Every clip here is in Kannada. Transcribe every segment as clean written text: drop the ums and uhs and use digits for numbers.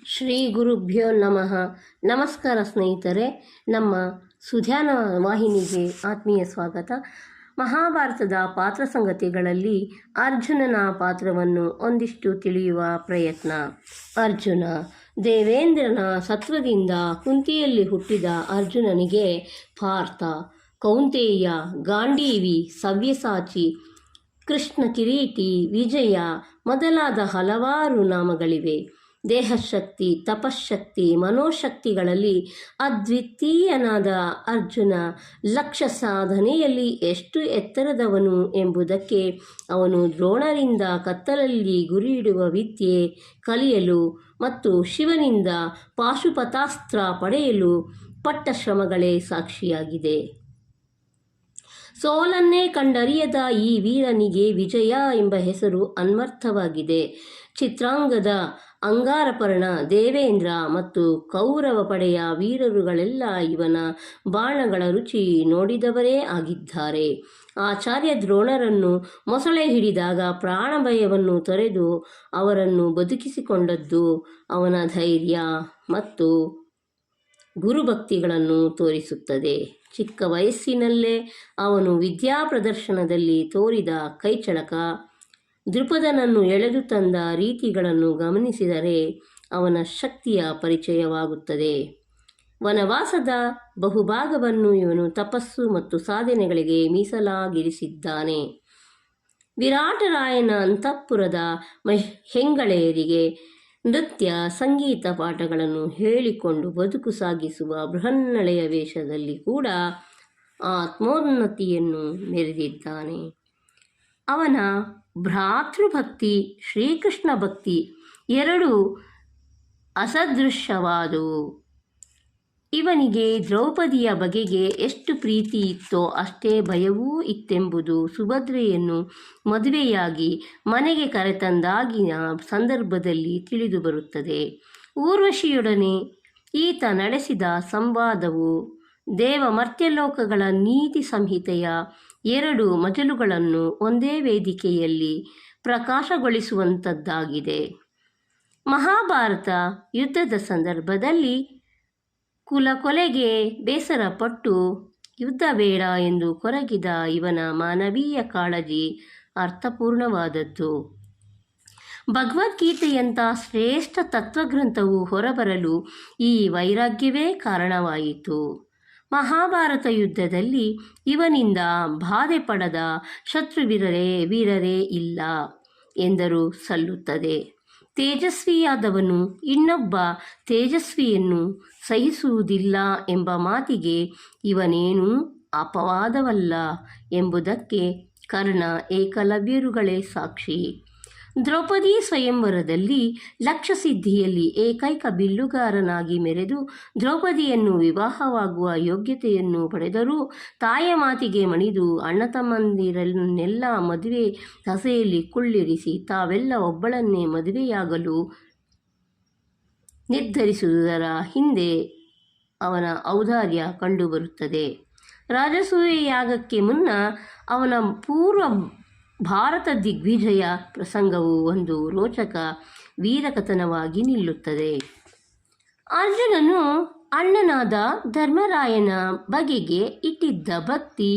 ಶ್ರೀ ಗುರುಭ್ಯೋ ನಮಃ. ನಮಸ್ಕಾರ ಸ್ನೇಹಿತರೆ, ನಮ್ಮ ಸುಧ್ಯಾನ ವಾಹಿನಿಗೆ ಆತ್ಮೀಯ ಸ್ವಾಗತ. ಮಹಾಭಾರತದ ಪಾತ್ರ ಸಂಗತಿಗಳಲ್ಲಿ ಅರ್ಜುನನ ಪಾತ್ರವನ್ನು ಒಂದಿಷ್ಟು ತಿಳಿಯುವ ಪ್ರಯತ್ನ. ಅರ್ಜುನ ದೇವೇಂದ್ರನ ಸತ್ವದಿಂದ ಕುಂತಿಯಲ್ಲಿ ಹುಟ್ಟಿದ ಅರ್ಜುನನಿಗೆ ಪಾರ್ಥ, ಕೌಂತೇಯ, ಗಾಂಡೀವಿ, ಸವ್ಯಸಾಚಿ, ಕೃಷ್ಣ ಕಿರೀಟಿ, ವಿಜಯ ಮೊದಲಾದ ಹಲವಾರು ನಾಮಗಳಿವೆ. ದೇಹಶಕ್ತಿ, ತಪಶಕ್ತಿ, ಮನೋಶಕ್ತಿಗಳಲ್ಲಿ ಅದ್ವಿತೀಯನಾದ ಅರ್ಜುನ ಲಕ್ಷ್ಯ ಸಾಧನೆಯಲ್ಲಿ ಎಷ್ಟು ಎತ್ತರದವನು ಎಂಬುದಕ್ಕೆ ಅವನು ದ್ರೋಣರಿಂದ ಕತ್ತಲಲ್ಲಿ ಗುರಿಯಿಡುವ ವಿದ್ಯೆ ಕಲಿಯಲು ಮತ್ತು ಶಿವನಿಂದ ಪಾಶುಪತಾಸ್ತ್ರ ಪಡೆಯಲು ಪಟ್ಟ ಶ್ರಮಗಳೇ ಸಾಕ್ಷಿಯಾಗಿದೆ. ಸೋಲನ್ನೇ ಕಂಡರಿಯದ ಈ ವೀರನಿಗೆ ವಿಜಯ ಎಂಬ ಹೆಸರು ಅನ್ವರ್ಥವಾಗಿದೆ. ಚಿತ್ರಾಂಗದ, ಅಂಗಾರಪರ್ಣ, ದೇವೇಂದ್ರ ಮತ್ತು ಕೌರವ ಪಡೆಯ ವೀರರುಗಳೆಲ್ಲ ಇವನ ಬಾಣಗಳ ರುಚಿ ನೋಡಿದವರೇ ಆಗಿದ್ದಾರೆ. ಆಚಾರ್ಯ ದ್ರೋಣರನ್ನು ಮೊಸಳೆ ಹಿಡಿದಾಗ ಪ್ರಾಣಭಯವನ್ನು ತೊರೆದು ಅವರನ್ನು ಬದುಕಿಸಿಕೊಂಡದ್ದು ಅವನ ಧೈರ್ಯ ಮತ್ತು ಗುರುಭಕ್ತಿಗಳನ್ನು ತೋರಿಸುತ್ತದೆ. ಚಿಕ್ಕ ವಯಸ್ಸಿನಲ್ಲೇ ಅವನು ವಿದ್ಯಾಪ್ರದರ್ಶನದಲ್ಲಿ ತೋರಿದ ಕೈಚಳಕ, ದೃಪದನನ್ನು ಎಳೆದು ತಂದ ರೀತಿಗಳನ್ನು ಗಮನಿಸಿದರೆ ಅವನ ಶಕ್ತಿಯ ಪರಿಚಯವಾಗುತ್ತದೆ. ವನವಾಸದ ಬಹುಭಾಗವನ್ನು ಇವನು ತಪಸ್ಸು ಮತ್ತು ಸಾಧನೆಗಳಿಗೆ ಮೀಸಲಾಗಿರಿಸಿದ್ದಾನೆ. ವಿರಾಟರಾಯನ ಅಂತಃಪುರದ ಹೆಂಗಳೆಯರಿಗೆ ನೃತ್ಯ, ಸಂಗೀತ ಪಾಠಗಳನ್ನು ಹೇಳಿಕೊಂಡು ಬದುಕು ಸಾಗಿಸುವ ಬೃಹನ್ನಳೆಯ ವೇಷದಲ್ಲಿ ಕೂಡ ಆತ್ಮೋನ್ನತಿಯನ್ನು ಮೆರೆದಿದ್ದಾನೆ. ಅವನ ಭ್ರಾತೃಭಕ್ತಿ, ಶ್ರೀಕೃಷ್ಣ ಭಕ್ತಿ ಎರಡೂ ಅಸದೃಶವಾದುವು. ಇವನಿಗೆ ದ್ರೌಪದಿಯ ಬಗೆಗೆ ಎಷ್ಟು ಪ್ರೀತಿ ಇತ್ತೋ ಅಷ್ಟೇ ಭಯವೂ ಇತ್ತೆಂಬುದು ಸುಭದ್ರೆಯನ್ನು ಮದುವೆಯಾಗಿ ಮನೆಗೆ ಕರೆತಂದಾಗಿನ ಸಂದರ್ಭದಲ್ಲಿ ತಿಳಿದುಬರುತ್ತದೆ. ಊರ್ವಶಿಯೊಡನೆ ಈತ ನಡೆಸಿದ ಸಂವಾದವು ದೇವ ಮರ್ತ್ಯಲೋಕಗಳ ನೀತಿ ಸಂಹಿತೆಯ ಎರಡು ಮಜಲುಗಳನ್ನು ಒಂದೇ ವೇದಿಕೆಯಲ್ಲಿ ಪ್ರಕಾಶಗೊಳಿಸುವಂಥದ್ದಾಗಿದೆ. ಮಹಾಭಾರತ ಯುದ್ಧದ ಸಂದರ್ಭದಲ್ಲಿ ಕುಲಕೊಲೆಗೆ ಬೇಸರಪಟ್ಟು ಯುದ್ಧ ಬೇಡ ಎಂದು ಕೊರಗಿದ ಇವನ ಮಾನವೀಯ ಕಾಳಜಿ ಅರ್ಥಪೂರ್ಣವಾದದ್ದು. ಭಗವದ್ಗೀತೆಯಂಥ ಶ್ರೇಷ್ಠ ತತ್ವಗ್ರಂಥವು ಹೊರಬರಲು ಈ ವೈರಾಗ್ಯವೇ ಕಾರಣವಾಯಿತು. ಮಹಾಭಾರತ ಯುದ್ಧದಲ್ಲಿ ಇವನಿಂದ ಬಾಧೆ ಪಡದ ವೀರರೇ ಇಲ್ಲ ಎಂದರೂ ಸಲ್ಲುತ್ತದೆ. ತೇಜಸ್ವಿಯಾದವನು ಇನ್ನೊಬ್ಬ ತೇಜಸ್ವಿಯನ್ನು ಸಹಿಸುವುದಿಲ್ಲ ಎಂಬ ಮಾತಿಗೆ ಇವನೇನೂ ಅಪವಾದವಲ್ಲ ಎಂಬುದಕ್ಕೆ ಕರ್ಣ, ಏಕಲವ್ಯರುಗಳೇ ಸಾಕ್ಷಿ. ದ್ರೌಪದಿ ಸ್ವಯಂವರದಲ್ಲಿ ಲಕ್ಷ್ಯಸಿದ್ಧಿಯಲ್ಲಿ ಏಕೈಕ ಬಿಲ್ಲುಗಾರನಾಗಿ ಮೆರೆದು ದ್ರೌಪದಿಯನ್ನು ವಿವಾಹವಾಗುವ ಯೋಗ್ಯತೆಯನ್ನು ಪಡೆದರೂ ತಾಯಿಯ ಮಾತಿಗೆ ಮಣಿದು ಅಣ್ಣ ತಮ್ಮಂದಿರನ್ನೆಲ್ಲ ಮದುವೆ ಹಸೆಯಲ್ಲಿ ಕುಳ್ಳಿರಿಸಿ ತಾವೆಲ್ಲ ಒಬ್ಬಳನ್ನೇ ಮದುವೆಯಾಗಲು ನಿರ್ಧರಿಸುವುದರ ಹಿಂದೆ ಅವನ ಔದಾರ್ಯ ಕಂಡುಬರುತ್ತದೆ. ರಾಜಸೂಯ ಯಾಗಕ್ಕೆ ಮುನ್ನ ಅವನ ಪೂರ್ವ ಭಾರತ ದಿಗ್ವಿಜಯ ಪ್ರಸಂಗವು ಒಂದು ರೋಚಕ ವೀರಕಥನವಾಗಿ ನಿಲ್ಲುತ್ತದೆ. ಅರ್ಜುನನು ಅಣ್ಣನಾದ ಧರ್ಮರಾಯನ ಬಗೆಗೆ ಇಟ್ಟಿದ್ದ ಭಕ್ತಿ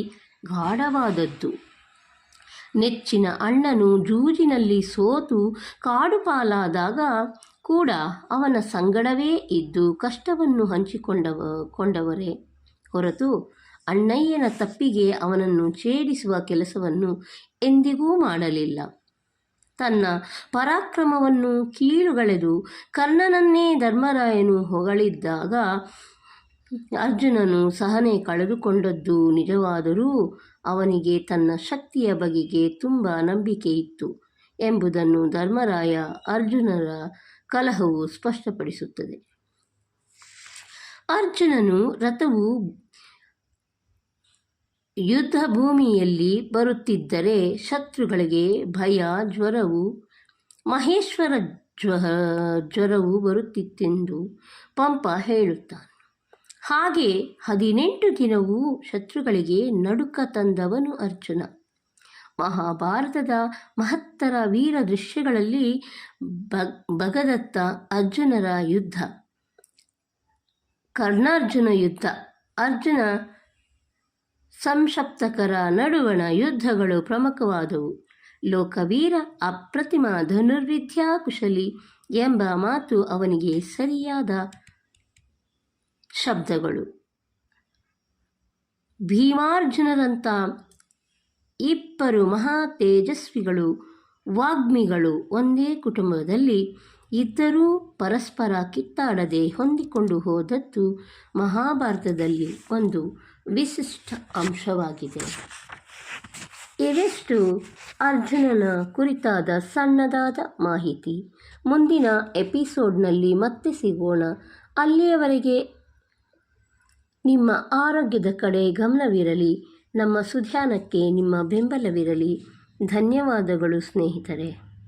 ಗಾಢವಾದದ್ದು. ನೆಚ್ಚಿನ ಅಣ್ಣನು ಜೂಜಿನಲ್ಲಿ ಸೋತು ಕಾಡುಪಾಲಾದಾಗ ಕೂಡ ಅವನ ಸಂಗಡವೇ ಇದ್ದು ಕಷ್ಟವನ್ನು ಹಂಚಿಕೊಂಡವರೇ ಹೊರತು ಅಣ್ಣಯ್ಯನ ತಪ್ಪಿಗೆ ಅವನನ್ನು ಛೇಡಿಸುವ ಕೆಲಸವನ್ನು ಎಂದಿಗೂ ಮಾಡಲಿಲ್ಲ. ತನ್ನ ಪರಾಕ್ರಮವನ್ನು ಕೀಳುಗಳೆದು ಕರ್ಣನನ್ನೇ ಧರ್ಮರಾಯನು ಹೊಗಳಿದ್ದಾಗ ಅರ್ಜುನನು ಸಹನೆ ಕಳೆದುಕೊಂಡದ್ದು ನಿಜವಾದರೂ ಅವನಿಗೆ ತನ್ನ ಶಕ್ತಿಯ ಬಗೆಗೆ ತುಂಬ ನಂಬಿಕೆ ಇತ್ತು ಎಂಬುದನ್ನು ಧರ್ಮರಾಯ ಅರ್ಜುನರ ಕಲಹವು ಸ್ಪಷ್ಟಪಡಿಸುತ್ತದೆ. ಅರ್ಜುನನು ರಥವು ಯುದ್ಧ ಭೂಮಿಯಲ್ಲಿ ಬರುತ್ತಿದ್ದರೆ ಶತ್ರುಗಳಿಗೆ ಭಯ, ಜ್ವರವು ಮಹೇಶ್ವರ ಜ್ವರವು ಬರುತ್ತಿತ್ತೆಂದು ಪಂಪ ಹೇಳುತ್ತಾನೆ. ಹಾಗೆ 18 ದಿನವೂ ಶತ್ರುಗಳಿಗೆ ನಡುಕ ತಂದವನು ಅರ್ಜುನ. ಮಹಾಭಾರತದ ಮಹತ್ತರ ವೀರ ದೃಶ್ಯಗಳಲ್ಲಿ ಭಗದತ್ತ ಅರ್ಜುನರ ಯುದ್ಧ, ಕರ್ಣಾರ್ಜುನ ಯುದ್ಧ, ಅರ್ಜುನ ಸಂಸಪ್ತಕರ ನಡುವಣ ಯುದ್ಧಗಳು ಪ್ರಮುಖವಾದವು. ಲೋಕವೀರ ಅಪ್ರತಿಮ ಧನುರ್ವಿದ್ಯಾ ಕುಶಲಿ ಎಂಬ ಮಾತು ಅವನಿಗೆ ಸರಿಯಾದ ಶಬ್ದಗಳು. ಭೀಮಾರ್ಜುನರಂಥ ಇಬ್ಬರು ಮಹಾ ತೇಜಸ್ವಿಗಳು, ವಾಗ್ಮಿಗಳು ಒಂದೇ ಕುಟುಂಬದಲ್ಲಿ ಇದ್ದರೂ ಪರಸ್ಪರ ಕಿತ್ತಾಡದೆ ಹೊಂದಿಕೊಂಡು ಹೋದದ್ದು ಮಹಾಭಾರತದಲ್ಲಿ ಒಂದು ವಿಶಿಷ್ಟ ಅಂಶವಾಗಿದೆ. ಇವೆಷ್ಟು ಅರ್ಜುನನ ಕುರಿತಾದ ಸಣ್ಣದಾದ ಮಾಹಿತಿ. ಮುಂದಿನ ಎಪಿಸೋಡ್ನಲ್ಲಿ ಮತ್ತೆ ಸಿಗೋಣ. ಅಲ್ಲಿಯವರೆಗೆ ನಿಮ್ಮ ಆರೋಗ್ಯದ ಕಡೆ ಗಮನವಿರಲಿ. ನಮ್ಮ ಸುಧ್ಯಾನಕ್ಕೆ ನಿಮ್ಮ ಬೆಂಬಲವಿರಲಿ. ಧನ್ಯವಾದಗಳು ಸ್ನೇಹಿತರೆ.